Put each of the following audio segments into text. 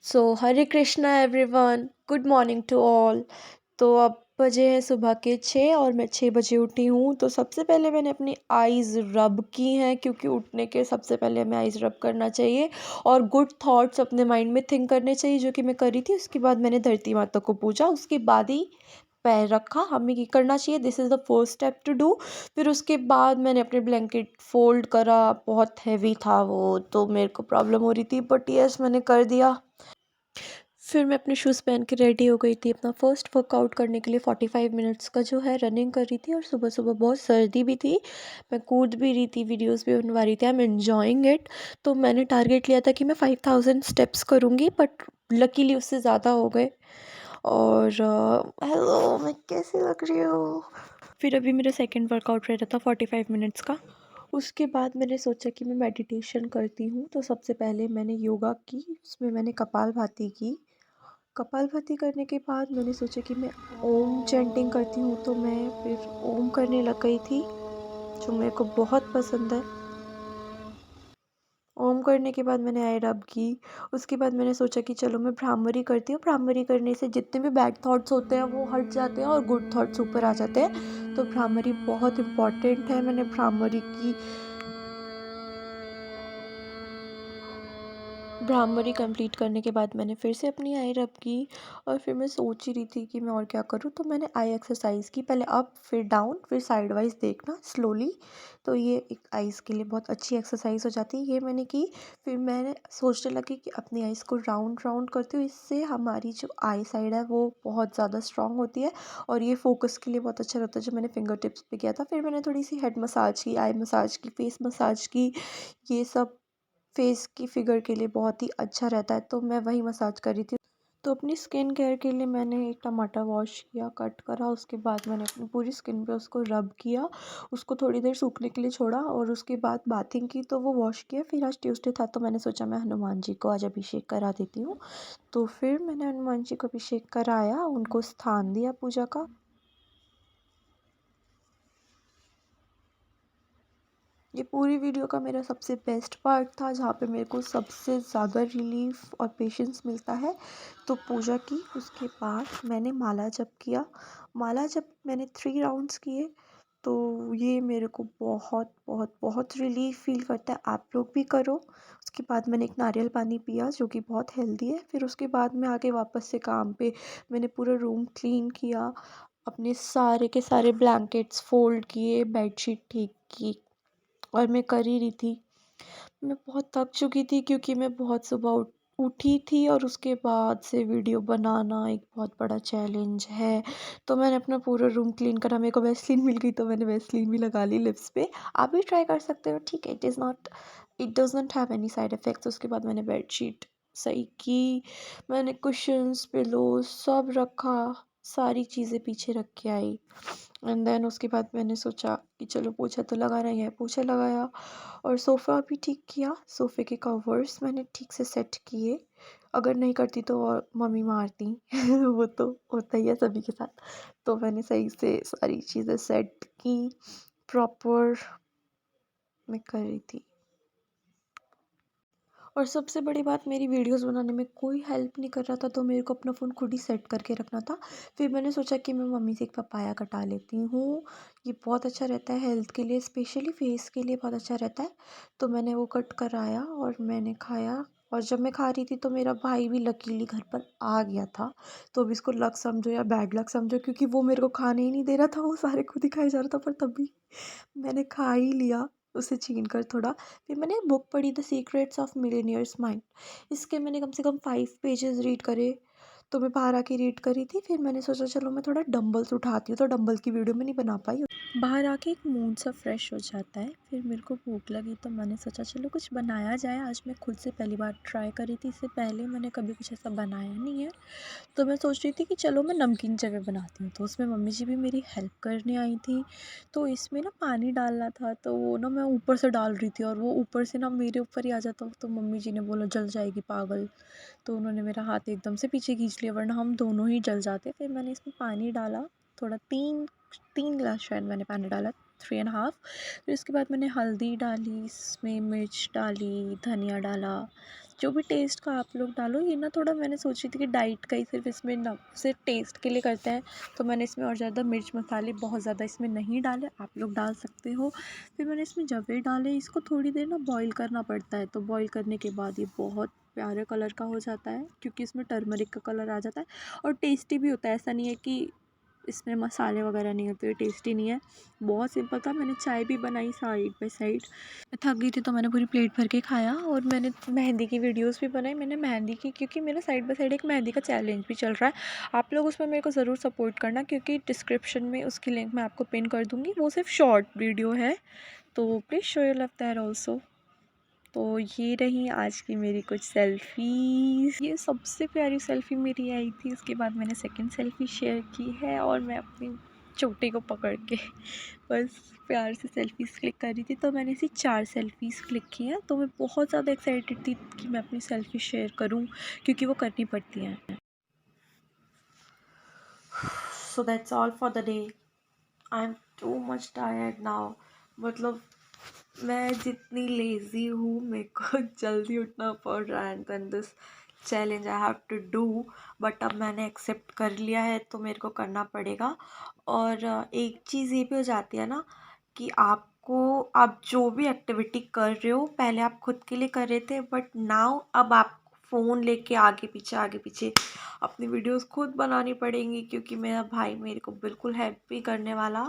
So Hare Krishna everyone, good morning to all. तो अब बजे हैं सुबह के 6 और मैं 6 बजे उठी हूँ। तो सबसे पहले मैंने अपनी आइज़ रब की हैं, क्योंकि उठने के सबसे पहले हमें आइज़ रब करना चाहिए और गुड थॉट्स अपने माइंड में थिंक करने चाहिए, जो कि मैं करी थी। उसके बाद मैंने धरती माता को पूजा, उसके बाद ही पैर रखा। हमें ये करना चाहिए, this is the first step to do. फिर उसके बाद मैंने अपने ब्लैंकेट फोल्ड करा, बहुत हैवी था वो, तो मेरे को प्रॉब्लम हो रही थी, बट यस मैंने कर दिया। फिर मैं अपने शूज़ पहन के रेडी हो गई थी अपना फर्स्ट वर्कआउट करने के लिए। 45 मिनट्स का जो है रनिंग कर रही थी, और सुबह सुबह बहुत सर्दी भी थी, मैं कूद भी रही थी, वीडियोस भी बनवा रही थी, आई एम एन्जॉइंग इट। तो मैंने टारगेट लिया था कि मैं 5000 स्टेप्स करूँगी, बट लकीली उससे ज़्यादा हो गए। और हेलो, मैं कैसी लग रही हूँ? फिर अभी मेरा सेकंड वर्कआउट रह रहा था 45 मिनट्स का। उसके बाद मैंने सोचा कि मैं मेडिटेशन करती हूँ, तो सबसे पहले मैंने योगा की, उसमें मैंने कपालभाति की। कपालभाति करने के बाद मैंने सोचा कि मैं ओम चैंटिंग करती हूँ, तो मैं फिर ओम करने लग गई थी, जो मेरे को बहुत पसंद है। ओम करने के बाद मैंने आई रब की। उसके बाद मैंने सोचा कि चलो मैं भ्रामरी करती हूँ, भ्रामरी करने से जितने भी बैड थॉट्स होते हैं वो हट जाते हैं और गुड थॉट्स ऊपर आ जाते हैं। तो भ्रामरी बहुत इम्पॉर्टेंट है, मैंने भ्रामरी की। भ्रामरी कंप्लीट करने के बाद मैंने फिर से अपनी आई रब की, और फिर मैं सोच ही रही थी कि मैं और क्या करूँ, तो मैंने आई एक्सरसाइज की, पहले अप फिर डाउन फिर साइड वाइज देखना स्लोली। तो ये एक आइज़ के लिए बहुत अच्छी एक्सरसाइज हो जाती है, ये मैंने की। फिर मैंने सोचने लगी कि अपनी आइज़ को राउंड राउंड करती हूँ, इससे हमारी जो आई साइड है वो बहुत ज़्यादा स्ट्रांग होती है, और ये फोकस के लिए बहुत अच्छा रहता है, जो मैंने फिंगर टिप्स पे किया था। फिर मैंने थोड़ी सी हेड मसाज की, आई मसाज की, फेस मसाज की। ये सब फेस की फिगर के लिए बहुत ही अच्छा रहता है, तो मैं वही मसाज कर रही थी। तो अपनी स्किन केयर के लिए मैंने एक टमाटर वॉश किया, कट करा, उसके बाद मैंने अपनी पूरी स्किन पे उसको रब किया, उसको थोड़ी देर सूखने के लिए छोड़ा, और उसके बाद बाथिंग की, तो वो वॉश किया। फिर आज ट्यूसडे था, तो मैंने सोचा मैं हनुमान जी को आज अभिषेक करा देती हूँ। तो फिर मैंने हनुमान जी को अभिषेक कराया, उनको स्थान दिया पूजा का। ये पूरी वीडियो का मेरा सबसे बेस्ट पार्ट था, जहाँ पे मेरे को सबसे ज़्यादा रिलीफ और पेशेंस मिलता है। तो पूजा की, उसके बाद मैंने माला जप किया। माला जप मैंने 3 राउंड्स किए, तो ये मेरे को बहुत बहुत बहुत रिलीफ फील करता है, आप लोग भी करो। उसके बाद मैंने एक नारियल पानी पिया, जो कि बहुत हेल्दी है। फिर उसके बाद मैं आगे वापस से काम पे, मैंने पूरा रूम क्लीन किया, अपने सारे के सारे ब्लैंकेट्स फोल्ड किए, बेडशीट ठीक की, और मैं कर ही रही थी। मैं बहुत थक चुकी थी, क्योंकि मैं बहुत सुबह उठी थी, और उसके बाद से वीडियो बनाना एक बहुत बड़ा चैलेंज है। तो मैंने अपना पूरा रूम क्लीन करा, मेरे को वैसलीन मिल गई, तो मैंने वैसलीन भी लगा ली लिप्स पे। आप भी ट्राई कर सकते हो, ठीक है, it doesn't have any side effects. उसके बाद मैंने बेडशीट सही की, मैंने कुशन्स पिलो सब रखा, सारी चीज़ें पीछे रख के आई। एंड देन उसके बाद मैंने सोचा कि चलो पोछा तो लगाना ही है, पोछा लगाया, और सोफ़ा भी ठीक किया। सोफ़े के कवर्स मैंने ठीक से सेट किए, अगर नहीं करती तो और मम्मी मारती वो तो होता ही है सभी के साथ। तो मैंने सही से सारी चीज़ें सेट की, प्रॉपर मैं कर रही थी। और सबसे बड़ी बात, मेरी वीडियोस बनाने में कोई हेल्प नहीं कर रहा था, तो मेरे को अपना फ़ोन खुद ही सेट करके रखना था। फिर मैंने सोचा कि मैं मम्मी से एक पपाया कटा लेती हूँ, ये बहुत अच्छा रहता है हेल्थ के लिए, स्पेशली फेस के लिए बहुत अच्छा रहता है। तो मैंने वो कट कराया और मैंने खाया, और जब मैं खा रही थी तो मेरा भाई भी लकीली घर पर आ गया था। तो अब इसको लक समझो या बैड लक समझो, क्योंकि वो मेरे को खाने ही नहीं दे रहा था, वो सारे खुद ही खाए जा रहा था, पर तब भी मैंने खा ही लिया उसे छीन कर थोड़ा। फिर मैंने बुक पढ़ी, the secrets of millionaires mind. इसके मैंने कम से कम 5 पेजेस रीड करे, तो मैं बाहर आके रीड करी थी। फिर मैंने सोचा चलो मैं थोड़ा डंबल्स उठाती हूँ, तो डंबल की वीडियो में नहीं बना पाई। बाहर आके एक मूड सा फ्रेश हो जाता है। फिर मेरे को भूख लगी, तो मैंने सोचा चलो कुछ बनाया जाए। आज मैं खुद से पहली बार ट्राई करी थी, इससे पहले मैंने कभी कुछ ऐसा बनाया नहीं है। तो मैं सोच रही थी कि चलो मैं नमकीन जगह बनाती हूँ, तो उसमें मम्मी जी भी मेरी हेल्प करने आई थी। तो इसमें ना पानी डालना था, तो वो ना मैं ऊपर से डाल रही थी, और वो ऊपर से ना मेरे ऊपर ही आ जाता, तो मम्मी जी ने बोला जल जाएगी पागल। तो उन्होंने मेरा हाथ एकदम से पीछे खींच लिया, वरना हम दोनों ही जल जाते। फिर मैंने इसमें पानी डाला, थोड़ा 3 गिलास शायद मैंने पानी डाला, 3.5। फिर उसके बाद मैंने हल्दी डाली, इसमें मिर्च डाली, धनिया डाला, जो भी टेस्ट का आप लोग डालो। ये ना थोड़ा मैंने सोची थी कि डाइट का ही सिर्फ इसमें ना सिर्फ टेस्ट के लिए करते हैं, तो मैंने इसमें और ज़्यादा मिर्च मसाले बहुत ज़्यादा इसमें नहीं डाले, आप लोग डाल सकते हो। फिर मैंने इसमें जवे डाले, इसको थोड़ी देर ना बॉईल करना पड़ता है, तो बॉईल करने के बाद ये बहुत प्यारे कलर का हो जाता है, क्योंकि इसमें टर्मरिक का कलर आ जाता है और टेस्टी भी होता है। ऐसा नहीं है कि इसमें मसाले वगैरह नहीं होते, टेस्टी नहीं है। बहुत सिंपल था। मैंने चाय भी बनाई साइड बाय साइड। मैं थक गई थी तो मैंने पूरी प्लेट भर के खाया, और मैंने मेहंदी की वीडियोस भी बनाई। मैंने मेहंदी की, क्योंकि मेरा साइड बाय साइड एक मेहंदी का चैलेंज भी चल रहा है। आप लोग उसमें मेरे को ज़रूर सपोर्ट करना, क्योंकि डिस्क्रिप्शन में उसकी लिंक मैं आपको पिन कर दूँगी। वो सिर्फ शॉर्ट वीडियो है, तो please show your love there also. तो ये रही आज की मेरी कुछ सेल्फ़ीज़। ये सबसे प्यारी सेल्फ़ी मेरी आई थी। उसके बाद मैंने सेकंड सेल्फ़ी शेयर की है, और मैं अपनी चोटी को पकड़ के बस प्यार से सेल्फ़ीज़ क्लिक कर रही थी। तो मैंने ऐसी 4 सेल्फ़ीज़ क्लिक की हैं। तो मैं बहुत ज़्यादा एक्साइटेड थी कि मैं अपनी सेल्फ़ी शेयर करूँ, क्योंकि वो करनी पड़ती हैं। So that's all for the day. I am too much tired now. मतलब मैं जितनी लेज़ी हूँ, मेरे को जल्दी उठना पड़ रहा है, and then this challenge I have to do. But अब मैंने एक्सेप्ट कर लिया है, तो मेरे को करना पड़ेगा। और एक चीज़ ये भी हो जाती है ना कि आपको, आप जो भी एक्टिविटी कर रहे हो, पहले आप खुद के लिए कर रहे थे, बट नाउ अब आप फ़ोन लेके आगे पीछे अपनी वीडियोस खुद बनानी पड़ेंगी, क्योंकि मेरा भाई मेरे को बिल्कुल हेल्प भी करने वाला,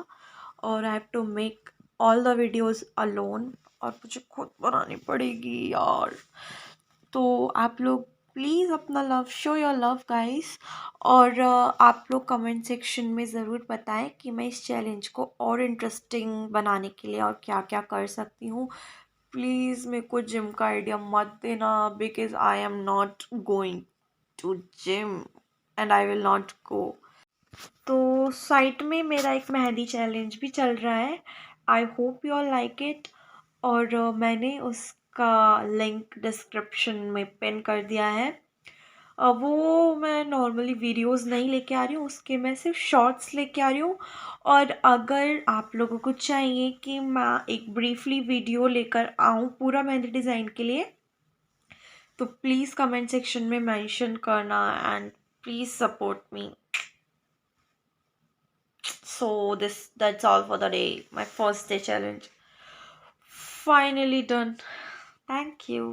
और I have to make all the videos alone, और मुझे खुद बनानी पड़ेगी यार। तो आप लोग प्लीज़ अपना love, show your love guys. और आप लोग कमेंट सेक्शन में ज़रूर बताएं कि मैं इस चैलेंज को और इंटरेस्टिंग बनाने के लिए और क्या क्या कर सकती हूँ। प्लीज़ मेरे को जिम का आइडिया मत देना, because I am not going to gym and I will not go. तो साइट में मेरा एक मेहंदी चैलेंज भी चल रहा है। I hope you all like it. और मैंने उसका लिंक डिस्क्रिप्शन में पिन कर दिया है। वो मैं नॉर्मली वीडियोस नहीं लेके आ रही हूँ, उसके मैं सिर्फ शॉर्ट्स लेके आ रही हूँ। और अगर आप लोगों को चाहिए कि मैं एक ब्रीफली वीडियो लेकर आऊँ पूरा मेहंदी डिज़ाइन के लिए, तो प्लीज़ कमेंट सेक्शन में मेंशन करना, and please support me. So that's all for the day. My first day challenge finally done. Thank you.